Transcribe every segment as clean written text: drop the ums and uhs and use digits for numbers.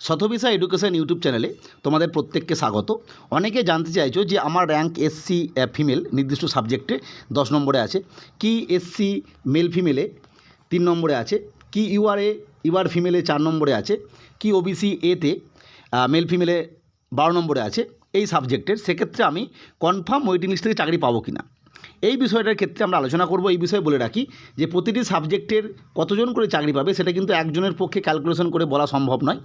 শতবিষা education YouTube চ্যানেলে তোমাদের প্রত্যেককে স্বাগত। অনেকে জানতে চাইছো যে আমার র্যাঙ্ক এসসি ফিমেল নির্দিষ্ট সাবজেক্টে 10 নম্বরে আছে, কি এসসি মেল ফিমেলে 3 নম্বরে আছে, কি ইউআর ফিমেলে 4 নম্বরে আছে, কি ওবিসি এতে মেল ফিমেলে 12 নম্বরে আছে এই সাবজেক্টের। সেক্ষেত্রে আমি কনফার্ম ওয়েটিং লিস্ট থেকে চাকরি পাবো কি না, এই বিষয়টার ক্ষেত্রে আমরা আলোচনা করব। এই বিষয়ে বলে রাখি যে প্রতিটি সাবজেক্টের কতজন করে চাকরি পাবে সেটা কিন্তু একজনের পক্ষে ক্যালকুলেশন করে বলা সম্ভব নয়।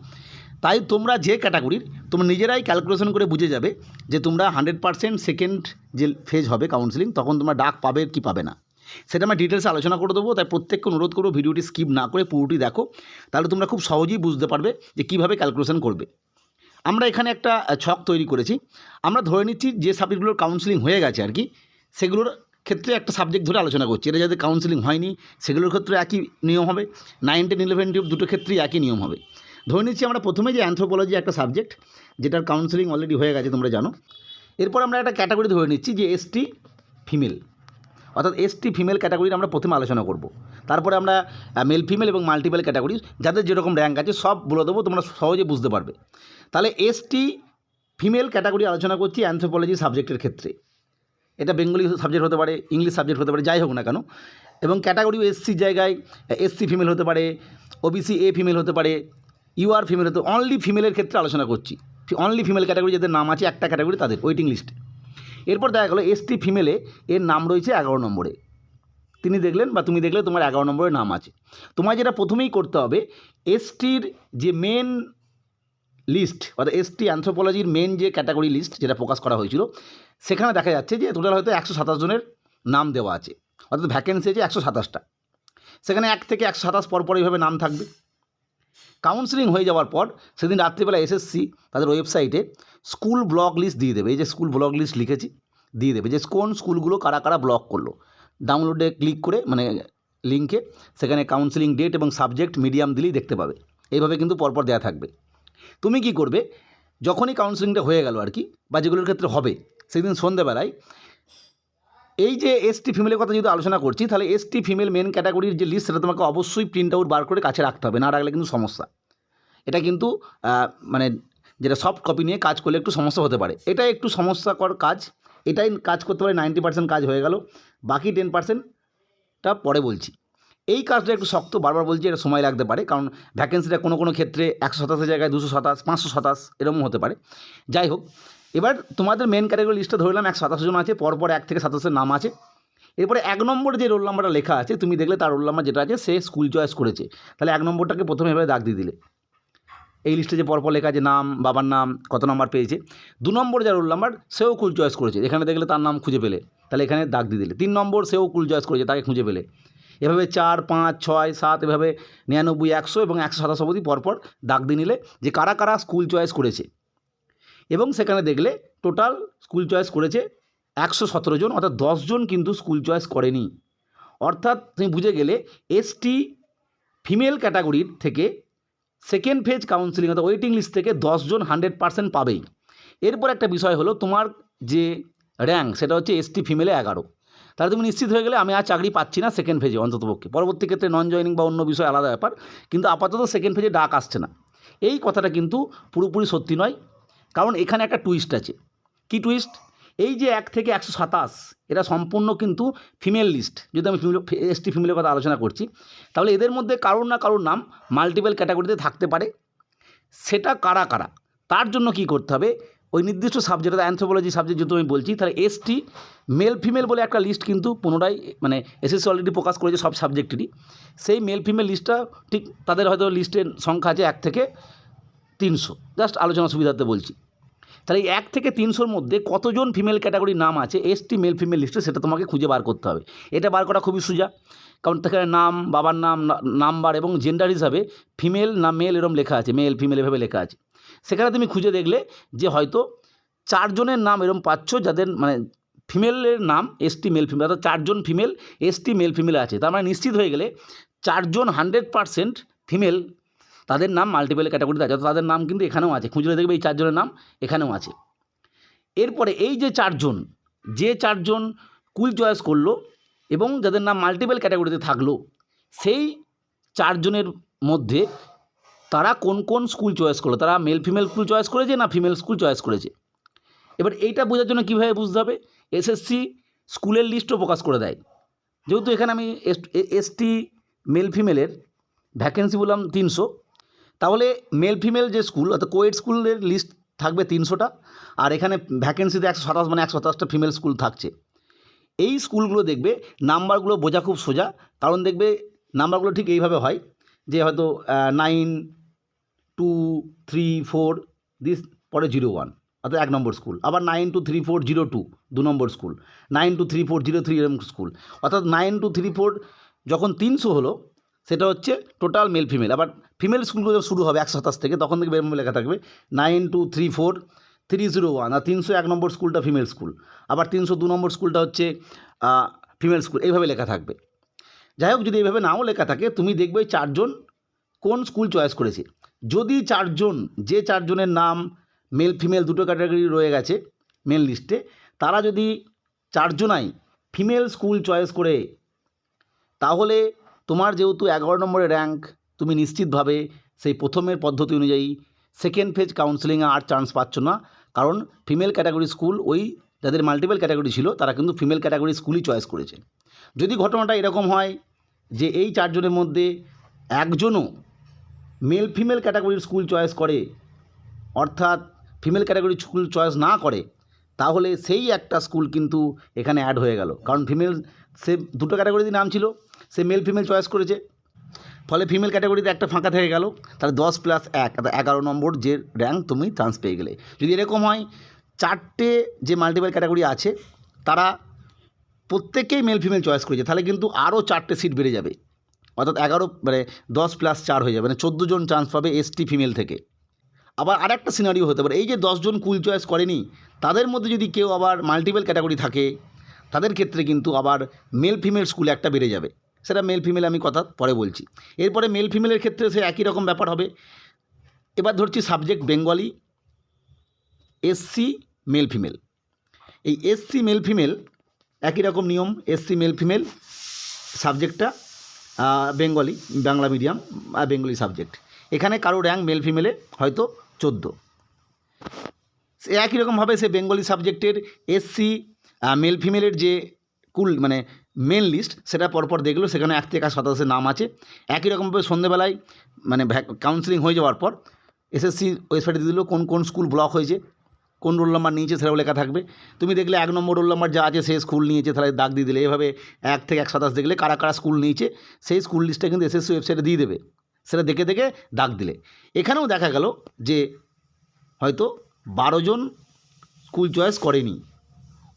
তাই তোমরা যে ক্যাটাগরির তোমরা নিজেরাই ক্যালকুলেশন করে বুঝে যাবে যে তোমরা 100% সেকেন্ড যে ফেজ হবে কাউন্সেলিং, তখন তোমরা ডাক পাবে কি পাবে না, সেটা আমরা ডিটেলসে আলোচনা করে দেবো। তাই প্রত্যেককে অনুরোধ করবো ভিডিওটি স্কিপ না করে পুরোটি দেখো, তাহলে তোমরা খুব সহজেই বুঝতে পারবে যে কীভাবে ক্যালকুলেশন করবে। আমরা এখানে একটা ছক তৈরি করেছি। আমরা ধরে নিচ্ছি যে সাবজেক্টগুলোর কাউন্সেলিং হয়ে গেছে আর কি, সেগুলোর ক্ষেত্রে একটা সাবজেক্ট ধরে আলোচনা করছি। এটা যাদের কাউন্সেলিং হয়নি সেগুলোর ক্ষেত্রে একই নিয়ম হবে, 9, 10, 11, 12 দুটো ক্ষেত্রেই একই নিয়ম হবে। ধরে নিচ্ছি আমরা প্রথমে যে অ্যানথ্রোপোলজি একটা সাবজেক্ট যেটার কাউন্সেলিং অলরেডি হয়ে গেছে তোমরা জানো। এরপর আমরা একটা ক্যাটাগরি ধরে নিচ্ছি যে এসটি ফিমেল, অর্থাৎ এসটি ফিমেল ক্যাটাগরির আমরা প্রথমে আলোচনা করব। তারপরে আমরা মেল ফিমেল এবং মাল্টিপল ক্যাটাগরি যাদের যেরকম র্যাঙ্ক আছে সব বলে দেবো, তোমরা সহজে বুঝতে পারবে। তাহলে এসটি ফিমেল ক্যাটাগরি আলোচনা করছি অ্যানথ্রোপোলজি সাবজেক্টের ক্ষেত্রে। এটা বেঙ্গলি সাবজেক্ট হতে পারে, ইংলিশ সাবজেক্ট হতে পারে, যাই হোক না কেন। এবং ক্যাটাগরিও এসসির জায়গায় এসসি ফিমেল হতে পারে, ওবিসি এ ফিমেল হতে পারে, ইউআর ফিমেল হতে, অনলি ফিমেলের ক্ষেত্রে আলোচনা করছি। অনলি ফিমেল ক্যাটাগরি যাদের নাম আছে একটা ক্যাটাগরি তাদের ওয়েটিং লিস্টে। এরপর দেখা গেলো এসটি ফিমেলে এর নাম রয়েছে 11 নম্বরে। তিনি দেখলেন বা তুমি দেখলে তোমার 11 নম্বরের নাম আছে। তোমার যেটা প্রথমেই করতে হবে, এসটির যে মেন লিস্ট অর্থাৎ এসটি অ্যানথ্রোপোলজির মেন যে ক্যাটাগরি লিস্ট যেটা প্রকাশ করা হয়েছিল, সেখানে দেখা যাচ্ছে যে টোটাল হয়তো 127 জনের নাম দেওয়া আছে, অর্থাৎ ভ্যাকেন্সি আছে 127টা। সেখানে 1 থেকে 127 পর এইভাবে নাম থাকবে। কাউন্সেলিং হয়ে যাওয়ার পর সেদিন রাত্রিবেলা এসএসসি তাদের ওয়েবসাইটে স্কুল ব্লক লিস্ট দিয়ে দেবে। এই যে স্কুল ব্লক লিস্ট লিখেছি, দিয়ে দেবে যে কোন স্কুলগুলো কারা কারা ব্লক করলো। ডাউনলোডে ক্লিক করে মানে লিঙ্কে সেখানে কাউন্সেলিং ডেট এবং সাবজেক্ট মিডিয়াম দিলেই দেখতে পাবে। এইভাবে কিন্তু পরপর দেওয়া থাকবে। তুমি কি করবে, যখনই কাউন্সেলিংটা হয়ে গেল আর কি, বা যেগুলোর ক্ষেত্রে হবে সেদিন সন্ধ্যেবেলায় এই যে এসটি ফিমেলের কথা যদি আলোচনা করছি, তাহলে এসটি ফিমেল মেন ক্যাটাগরির যে লিস্ট সেটা তোমাকে অবশ্যই প্রিন্ট আউট বার করে কাছে রাখতে হবে, না রাখলে কিন্তু সমস্যা। এটা কিন্তু মানে যেটা সফট কপি নিয়ে কাজ করলে একটু সমস্যা হতে পারে, এটা একটু সমস্যাকর কাজ। এটাই কাজ করতে পারে 90% কাজ হয়ে গেল, বাকি 10%টা পরে বলছি। এই কাজটা একটু শক্ত, বারবার বলছি, এটা সময় লাগতে পারে, কারণ ভ্যাকেন্সিটা কোনো ক্ষেত্রে 127 জায়গায় 227, 527 এরকম হতে পারে। যাই হোক, এবার তোমাদের মেন ক্যাটাগরি লিস্টে ধরলাম 127 জন আছে, পরপর 1 থেকে 27 নাম আছে। এরপরে 1 নম্বরে যে রোল নাম্বারটা লেখা আছে, তুমি দেখলে তার রোল নাম্বার যেটা আছে সে স্কুল চয়েস করেছে, তাহলে 1 নম্বরটাকে প্রথমে এভাবে দাগ দিয়ে দিলে। এই লিস্টে যে পরপর লেখা আছে নাম, বাবার নাম, কত নম্বর পেয়েছে। 2 নম্বর যার রোল নাম্বার সেও কুল চয়েস করেছে, এখানে দেখলে তার নাম খুঁজে পেলে, তাহলে এখানে দাগ দিয়ে দিলে। 3 নম্বর সেও কুল চয়েস করেছে, তাকে খুঁজে পেলে। এভাবে 4, 5, 6, 7 এভাবে 99, 100 এবং 127 অবধি পরপর দাগ দিয়ে নিলে যে কারা কারা স্কুল চয়েস করেছে। এবং সেখানে দেখলে টোটাল স্কুল চয়েস করেছে 117 জন, অর্থাৎ 10 জন কিন্তু স্কুল চয়েস করেনি। অর্থাৎ তুমি বুঝে গেলে এসটি ফিমেল ক্যাটাগরির থেকে সেকেন্ড ফেজ কাউন্সেলিং অর্থাৎ ওয়েটিং লিস্ট থেকে 10 জন 100% পাবেই। এরপর একটা বিষয় হলো তোমার যে র্যাঙ্ক সেটা হচ্ছে এসটি ফিমেলে 11। তাহলে তুমি নিশ্চিত হয়ে গেলে আমি আর চাকরি পাচ্ছি না সেকেন্ড ফেজে অন্ততপক্ষে। পরবর্তী ক্ষেত্রে নন জয়নিং বা অন্য বিষয় আলাদা ব্যাপার, কিন্তু আপাতত সেকেন্ড ফেজে ডাক আসছে না। এই কথাটা কিন্তু পুরোপুরি সত্যি নয়, কারণ এখানে একটা টুইস্ট আছে। কি টুইস্ট? এই যে 1 থেকে 127 এটা সম্পূর্ণ কিন্তু ফিমেল লিস্ট। যদি আমি এসটি ফিমেলের কথা আলোচনা করছি, তাহলে এদের মধ্যে কারোর না কারোর নাম মাল্টিপল ক্যাটাগরিতে থাকতে পারে। সেটা কারা কারা, তার জন্য কি করতে হবে, ওই নির্দিষ্ট সাবজেক্ট অ্যানথ্রোপোলজি সাবজেক্ট যেহেতু আমি বলছি, তাহলে এসটি মেল ফিমেল বলে একটা লিস্ট কিন্তু পুনরায় মানে এসএসসি অলরেডি প্রকাশ করেছে সব সাবজেক্টেরই। সেই মেল ফিমেল লিস্টটা ঠিক তাদের হয়তো লিস্টের সংখ্যা আছে 1 থেকে 300, জাস্ট আলোচনা সুবিধার্থে বলছি। তাহলে এই 1 থেকে 300-র মধ্যে কতজন ফিমেল ক্যাটাগরির নাম আছে এসটি মেল ফিমেল লিস্টে, সেটা তোমাকে খুঁজে বার করতে হবে। এটা বার করা খুবই সোজা, কারণ সেখানে নাম, বাবার নাম, নাম্বার এবং জেন্ডার হিসাবে ফিমেল না মেল এরম লেখা আছে, মেল ফিমেল এভাবে লেখা আছে। সেখানে তুমি খুঁজে দেখলে যে হয়তো 4 জনের নাম এরম পাচ্ছ যাদের মানে ফিমেলের নাম এসটি মেল ফিমেল, অর্থাৎ 4 জন ফিমেল এসটি মেল ফিমেল আছে। তার মানে নিশ্চিত হয়ে গেলে 4 জন 100% ফিমেল, তাদের নাম মাল্টিপল ক্যাটাগরিতে আছে, তাদের নাম কিন্তু এখানেও আছে। খুঁজলে দেখবে এই 4 জনের নাম এখানেও আছে। এরপরে এই যে 4 জন, যে 4 জন স্কুল চয়েস করলো এবং যাদের নাম মাল্টিপল ক্যাটাগরিতে থাকলো, সেই 4 জনের মধ্যে তারা কোন কোন স্কুল চয়েস করলো, তারা মেল ফিমেল স্কুল চয়েস করেছে না ফিমেল স্কুল চয়েস করেছে। এবার এইটা বোঝার জন্য কীভাবে বুঝতে হবে, এসএসসি স্কুলের লিস্টও প্রকাশ করে দেয়। যেহেতু এখানে আমি এসটি মেল ফিমেলের ভ্যাকেন্সি বললাম 300, তাহলে মেল ফিমেল যে স্কুল অর্থাৎ কোয়েড স্কুলের লিস্ট থাকবে 300টা, আর এখানে ভ্যাকেন্সিতে 127 মানে 127টা ফিমেল স্কুল থাকছে। এই স্কুলগুলো দেখবে নাম্বারগুলো বোঝা খুব সোজা, কারণ দেখবে নাম্বারগুলো ঠিক এইভাবে হয় যে হয়তো 9 2 3 4 দিস পরে 01 অর্থাৎ 1 নম্বর স্কুল, আবার 9 2 3 4 02 2 নম্বর স্কুল, 9 2 3 4 03 এরকম স্কুল, অর্থাৎ 9 2 3 4 যখন 300 হলো সেটা হচ্ছে টোটাল মেল ফিমেল। আবার ফিমেল স্কুলগুলো যখন শুরু হবে 127 থেকে, তখন দেখবে এরকম লেখা থাকবে 9 2 3 4 301, আর 301 নম্বর স্কুলটা ফিমেল স্কুল, আবার 302 নম্বর স্কুলটা হচ্ছে ফিমেল স্কুল, এইভাবে লেখা থাকবে। যাই হোক, যদি এইভাবে নাও লেখা থাকে, তুমি দেখবে 4 জন কোন স্কুল চয়েস করেছে। যদি 4 জন, যে 4 জনের নাম মেল ফিমেল দুটো ক্যাটাগরি রয়ে গেছে মেল লিস্টে, তারা যদি 4 জনাই ফিমেল স্কুল চয়েস করে, তাহলে তোমার যেহেতু 11 নম্বরের র্যাঙ্ক, তুমি নিশ্চিতভাবে সেই প্রথমের পদ্ধতি অনুযায়ী সেকেন্ড ফেজ কাউন্সেলিংয়ে আর চান্স পাচ্ছ না, কারণ ফিমেল ক্যাটাগরি স্কুল ওই যাদের মাল্টিপল ক্যাটাগরি ছিল তারা কিন্তু ফিমেল ক্যাটাগরি স্কুলই চয়েস করেছে। যদি ঘটনাটা এরকম হয় যে এই 4 জনের মধ্যে একজনও মেল ফিমেল ক্যাটাগরির স্কুল চয়েস করে, অর্থাৎ ফিমেল ক্যাটাগরি স্কুল চয়েস না করে, তাহলে সেই একটা স্কুল কিন্তু এখানে অ্যাড হয়ে গেল, কারণ ফিমেল সে দুটো ক্যাটাগরিতে নাম ছিল, সে মেল ফিমেল চয়েস করেছে, ফলে ফিমেল ক্যাটাগরিতে একটা ফাঁকা থেকে গেল, তাহলে 10 + 1 11 নম্বর যে র্যাঙ্ক তুমি চান্স পেয়ে গেলে। যদি এরকম হয় 4টে যে মাল্টিপল ক্যাটাগরি আছে তারা প্রত্যেকেই মেল ফিমেল চয়েস করেছে, তাহলে কিন্তু আরও 4টে সিট বেড়ে যাবে, অর্থাৎ 11 মানে 10 + 4 হয়ে যাবে, মানে 14 জন চান্স পাবে এসটি ফিমেল থেকে। আবার আরেকটা সিনারিও হতে পারে, এই যে 10 জন স্কুল চয়েস করেনি তাদের মধ্যে যদি কেউ আবার মাল্টিপল ক্যাটাগরি থাকে, তাদের ক্ষেত্রে কিন্তু আবার মেল ফিমেল স্কুল একটা বেড়ে যাবে, সেটা মেল ফিমেল আমি কথা পরে বলছি। এরপরে মেল ফিমেলের ক্ষেত্রে সে একই রকম ব্যাপার হবে। এবার ধরছি subject Bengali, SC male female. এই এসসি মেল ফিমেল একই রকম নিয়ম, এসসি মেল ফিমেল সাবজেক্টটা বেঙ্গলি, বাংলা মিডিয়াম আর বেঙ্গলি সাবজেক্ট। এখানে কারো র্যাঙ্ক মেল ফিমেলে হয়তো 14, একই রকমভাবে সে বেঙ্গলি সাবজেক্টের এসসি মেল ফিমেলের যে মানে মেন লিস্ট সেটা পরপর দেখলো, সেখানে 1 থেকে 27 নাম আছে। একই রকমভাবে সন্ধ্যেবেলায় মানে কাউন্সেলিং হয়ে যাওয়ার পর এসএসসি ওয়েবসাইটে দিয়ে দিল কোন কোন স্কুল ব্লক হয়েছে, কোন রোল নাম্বার নিয়েছে সেটাও লেখা থাকবে। তুমি দেখলে 1 নম্বর রোল নাম্বার যা আছে সে স্কুল নিয়েছে, তাহলে দাগ দিয়ে দিলে। এভাবে 1 থেকে 127 দেখলে কারা কারা স্কুল নিয়েছে সেই স্কুল লিস্টটা কিন্তু এসএসসি ওয়েবসাইটে দিয়ে দেবে, সেটা দেখে দেখে দাগ দিলে। এখানেও দেখা গেল যে হয়তো 12 জন স্কুল চয়েস করেনি,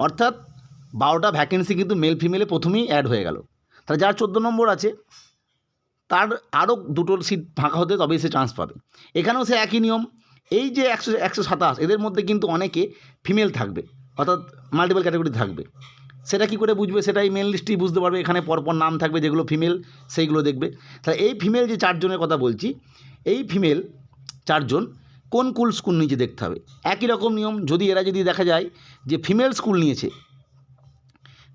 অর্থাৎ 12টা ভ্যাকেন্সি কিন্তু মেল ফিমেলে প্রথমেই অ্যাড হয়ে গেল। তাহলে যার 14 নম্বর আছে তার আরও 2টো সিট ফাঁকা হতে তবেই সে চান্স পাবে। এখানেও সে একই নিয়ম, এই যে 127 এদের মধ্যে কিন্তু অনেকে ফিমেল থাকবে, অর্থাৎ মাল্টিপল ক্যাটাগরি থাকবে। সেটা কী করে বুঝবে, সেটাই মেল লিস্টেই বুঝতে পারবে। এখানে পরপর নাম থাকবে, যেগুলো ফিমেল সেইগুলো দেখবে। তাহলে এই ফিমেল যে 4 জনের কথা বলছি, এই ফিমেল 4 জন কোন কোন স্কুল নিয়েছে দেখতে হবে। একই রকম নিয়ম, যদি এরা যদি দেখা যায় যে ফিমেল স্কুল নিয়েছে,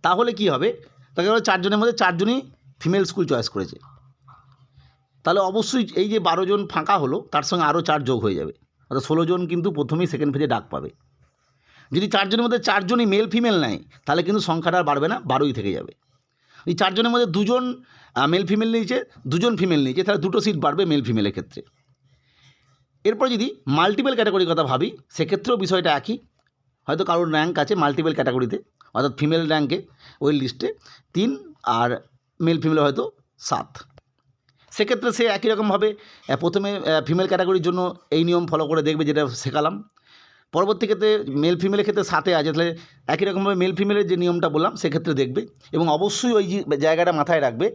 তাহলে কি হবে, তাকে 4 জনের মধ্যে 4 জনই ফিমেল স্কুল চয়েস করেছে, তাহলে অবশ্যই এই যে 12 জন ফাঁকা হলো তার সঙ্গে আরও 4 যোগ হয়ে যাবে, অর্থাৎ 16 জন কিন্তু প্রথমেই সেকেন্ড ফেজে ডাক পাবে। যদি 4 জনের মধ্যে 4 জনই মেল ফিমেল নেয়, তাহলে কিন্তু সংখ্যাটা আর বাড়বে না, 12ই থেকে যাবে। এই 4 জনের মধ্যে 2 জন মেল ফিমেল নিয়েছে, 2 জন ফিমেল নিয়েছে, তাহলে 2টো সিট বাড়বে মেল ফিমেলের ক্ষেত্রে। এরপর যদি মাল্টিপল ক্যাটাগরির কথা ভাবি, সেক্ষেত্রেও বিষয়টা একই। হয়তো কারোর র্যাঙ্ক আছে মাল্টিপল ক্যাটাগরিতে, অর্থাৎ ফিমেল র্যাঙ্কে ওই লিস্টে 3 আর মেল ফিমেলে হয়তো 7, সেক্ষেত্রে সে একই রকমভাবে প্রথমে ফিমেল ক্যাটাগরির জন্য এই নিয়ম ফলো করে দেখবে যেটা শেখালাম। পরবর্তী ক্ষেত্রে মেল ফিমেলের ক্ষেত্রে 7-এ আছে, তাহলে একই রকমভাবে মেল ফিমেলের যে নিয়মটা বললাম সেক্ষেত্রে দেখবে। এবং অবশ্যই ওই জায়গাটা মাথায় রাখবে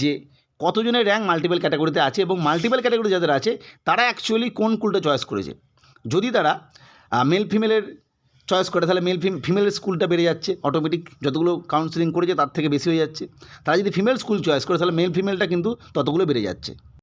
যে কতজনের র্যাঙ্ক মাল্টিপল ক্যাটাগরিতে আছে, এবং মাল্টিপল ক্যাটাগরি যাদের আছে তারা অ্যাকচুয়ালি কোন স্কুলটা চয়েস করেছে। যদি তারা মেল ফিমেলের চয়েস করে, তাহলে মেল ফিমেলের স্কুলটা বেড়ে যাচ্ছে অটোমেটিক, যতগুলো কাউন্সেলিং করেছে তার থেকে বেশি হয়ে যাচ্ছে। তারা যদি ফিমেল স্কুল চয়েস করে, তাহলে মেল ফিমেলটা কিন্তু ততগুলো বেড়ে যাচ্ছে।